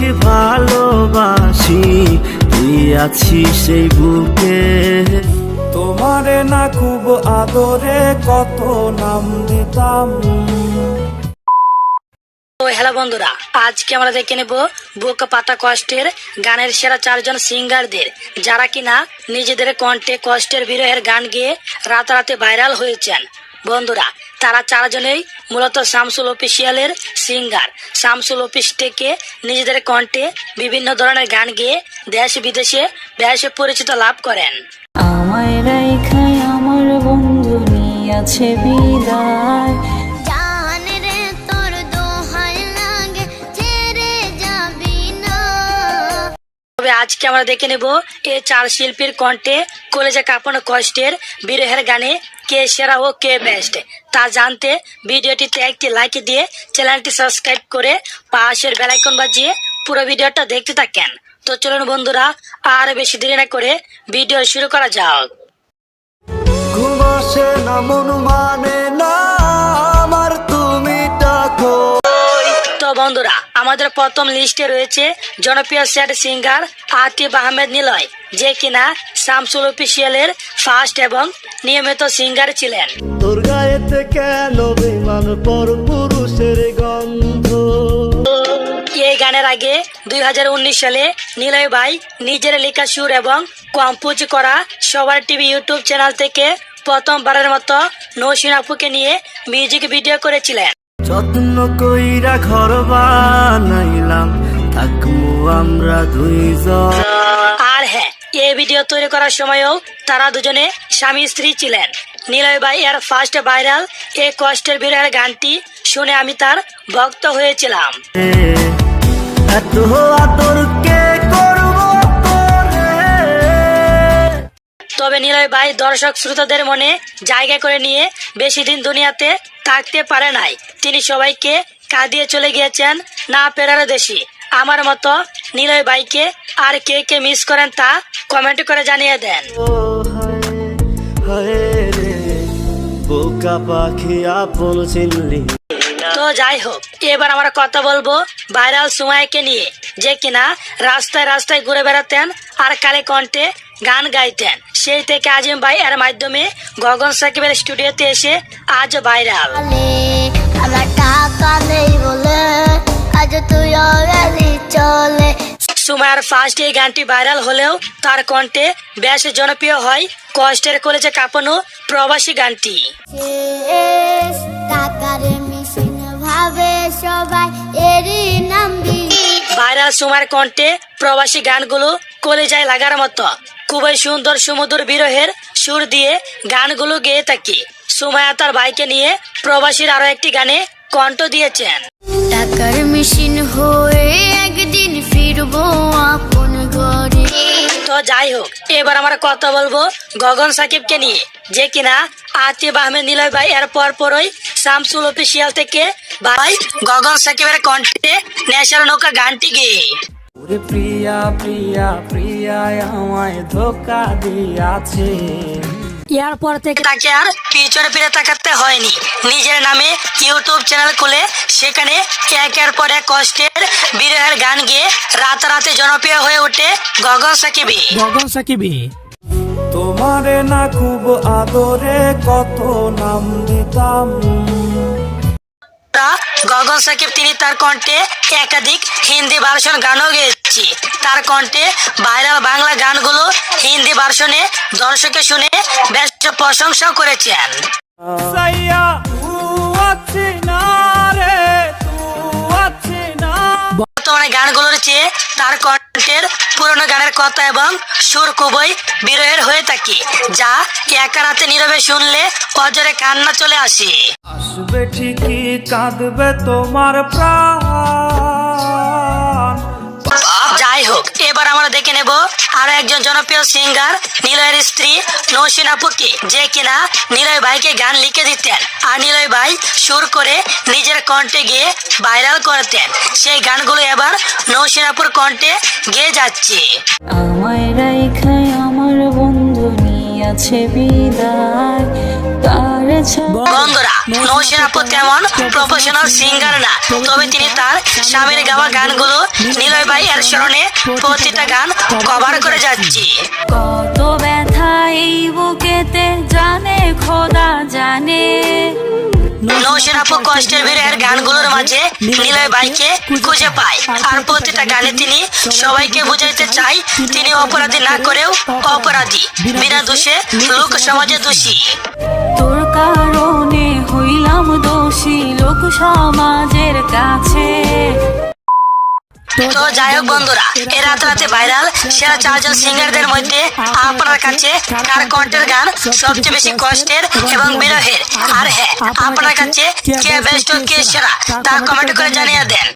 তোমাকে ভালোবাসি, আছি সেই বুকে। তোমারে না খুব আদরে কত নাম দিতাম। হ্যালো বন্ধুরা, আজকে আমরা দেখে নেব বুক পাতা কষ্টের গানের সেরা 4 জন সিঙ্গারদের, যারা কিনা নিজেদের কণ্ঠে কষ্টের বিরহের গান গেয়ে রাতারাতি ভাইরাল হয়েছেন। বন্ধুরা, তারা 4 জনেই মূলত শামসুল অফিসিয়ালের সিঙ্গার। শামসুল অফিস থেকে নিজেদের কণ্ঠে বিভিন্ন ধরনের গান গেয়ে দেশ বিদেশে বেশ পরিচিত লাভ করেন। আমায় রাইখাই আমার বন্ধু নিয়াছে বিদায়, তবে আজকে আমরা দেখে নেব এই 4 শিল্পীর কণ্ঠে কলেজে কাঁপানো কষ্টের বিরহের গানে কে সেরা ও কে বেস্ট। তা জানতে ভিডিওটিতে একটি লাইক দিয়ে চ্যানেলটি সাবস্ক্রাইব করে পাশের বেল আইকন বাজিয়ে পুরো ভিডিওটা দেখতে থাকেন। তো চলুন বন্ধুরা, আর বেশি দেরি না করে ভিডিও শুরু করা যাক। ঘুম আসে না, মন মানে না আমার, তুমি ডাকো। তো বন্ধুরা, আমাদের প্রথম লিস্টে রয়েছে জনপ্রিয় স্যাড সিঙ্গার আতিফ আহমেদ নিলয়, যে কিনা শামসুল অফিসিয়ালের ফার্স্ট এবং নিয়মিত সিঙ্গার ছিলেন। তোর গায়েতে কেন বেমান পর পুরুষের গন্ধ। এই গানের আগে 2019 সালে নিলয় ভাই নিজের লেখা সুর এবং কম্পোজ করা সবার টিভি ইউটিউব চ্যানেল থেকে প্রথমবারের মতো নৌসিন আপুকে নিয়ে মিউজিক ভিডিও করেছিলেন। যত্ন কইরা ঘর বানাইলাম, থাকবো আমরা দুইজন। আর হ্যাঁ, এই ভিডিও তৈরি করার সময়ও তারা দুজনে স্বামী স্ত্রী ছিলেন। নিলয় ভাই এর ফার্স্ট ভাইরাল এই কষ্টের বিরহের গানটি শুনে আমি তার ভক্ত হয়েছিলাম। এত আদর কে করবো তোরে। তবে নিলয় ভাই দর্শক শ্রোতাদের মনে জায়গা করে নিয়ে বেশি দিন দুনিয়াতে থাকতে পারে নাই। তিনি সবাইকে কাঁদিয়ে চলে গিয়েছেন না ফেরার দেশে। আমার মতো নিলয় ভাইকে আর কে কে মিস করেন তা কমেন্ট করে জানিয়ে দেন। ও হায় হায় রে, বোকা পাখি আপন চিনলি। তো যাই হোক, এবার আমরা কথা বলবো ভাইরাল সুমাইয়াকে নিয়ে, যে কিনা রাস্তায় রাস্তায় ঘুরে বেড়াতেন আর কালে কণ্ঠে গান গাইতেন। সেই থেকে আজিম ভাই এর মাধ্যমে গগন সাকিবের স্টুডিওতে এসে আজ ভাইরাল। সুমাইয়ার ফার্স্ট এই গানটি ভাইরাল হলেও তার কণ্ঠে বেশ জনপ্রিয় হয় কষ্টের কলেজে কাঁপানো প্রবাসী গানটি। ভাইরাল সুমাইয়ার কণ্ঠে প্রবাসী গানগুলো কলেজায় লাগার মতো, খুবই সুন্দর সুমধুর বিরহের সুর দিয়ে গানগুলো গেয়ে থাকে। সুমাইয়া তার ভাইকে নিয়ে প্রবাসীর আরো একটি গানে কণ্ঠ দিয়েছেন। টাকার মেশিন হয়ে একদিন ফিরবো আপন ঘরে। তো যাই হোক, এবার আমরা কথা বলবো গগন সাকিবকে নিয়ে, যে কিনা আতিফ আহমেদ নিলয় ভাই এর পরই শামসুল অফিসিয়াল থেকে ভাই গগন সাকিবের কণ্ঠে নেশার নৌকা গানটি গেয়ে। ওরে প্রিয়া প্রিয়া প্রিয়া আমায় ধোকা দিয়াছে। এরপর থেকে তাকে আর পিছনে ফিরে তাকাতে হয়নি। নিজের নামে ইউটিউব চ্যানেল খুলে সেখানে একের পর এক কষ্টের বিরহের গান গেয়ে রাতারাতি জনপ্রিয় হয়ে ওঠে গগন সাকিবি। তোমারে না খুব আদরে কত নাম দিতাম। গগন সাকিব তিনি তার কণ্ঠে একাধিক হিন্দি ভার্সন গানও গেয়েছে। তার কণ্ঠে ভাইরাল বাংলা গানগুলো হিন্দি ভার্সনে দর্শকে শুনে বেশ প্রশংসা করেছেন। বর্তমানে গানগুলোর চেয়ে তার কণ্ঠের পুরনো গানের কথা এবং সুর খুবই বিরহের হয়ে থাকে, যা একা রাতে নীরবে শুনলে অজরে কান্না চলে আসে। আসবে ঠিকই কাঁদবে তোমার প্রাণ। যাই হোক, এবার আমরা দেখে নেব আরো একজন জনপ্রিয় সিঙ্গার নিলয়ের স্ত্রী নৌসিন আপুকে, যে কিনা নিলয় ভাইকে গান লিখে দিতেন আর নিলয় ভাই সুর করে নিজের কণ্ঠে গিয়ে ভাইরাল করতেন। সেই গানগুলো এবার নৌসিন আপুর কণ্ঠে গেয়ে যাচ্ছে। আমায় রাইখাই আমার বন্ধু নিয়াছে বিদায়, তার করেছে। বন্ধুরা, নৌসেন আপু তেমন প্রফেশনাল সিঙ্গার না, তবে তিনি তার স্বামীর গাওয়া গানগুলো নিলয় ভাই এর স্মরণে প্রতিটা গান কভার করে যাচ্ছি। কত ব্যথা এই বুকেতে জানে খোদা জানে। নৌসেন আপু কষ্টের বিরহের গানগুলোর মাঝে নিলয় ভাইকে খুঁজে পায়, আর প্রতিটা গানে তিনি সবাইকে বুঝাইতে চাই তিনি অপরাধী না করেও অপরাধী, বিনা দোষে লোক সমাজে দোষী। তোর কারণে হইলাম দোষী লোক সমাজের কাছে। তো যাই হোক বন্ধুরা, এই রাতে ভাইরাল সেরা 4 জন সিঙ্গারদের মধ্যে আপনার কাছে কার কণ্ঠের গান সবচেয়ে বেশি কষ্টের এবং বিরহের, আর হ্যাঁ আপনার কাছে কে বেস্ট ও কে সেরা তা কমেন্ট করে জানিয়ে দেন।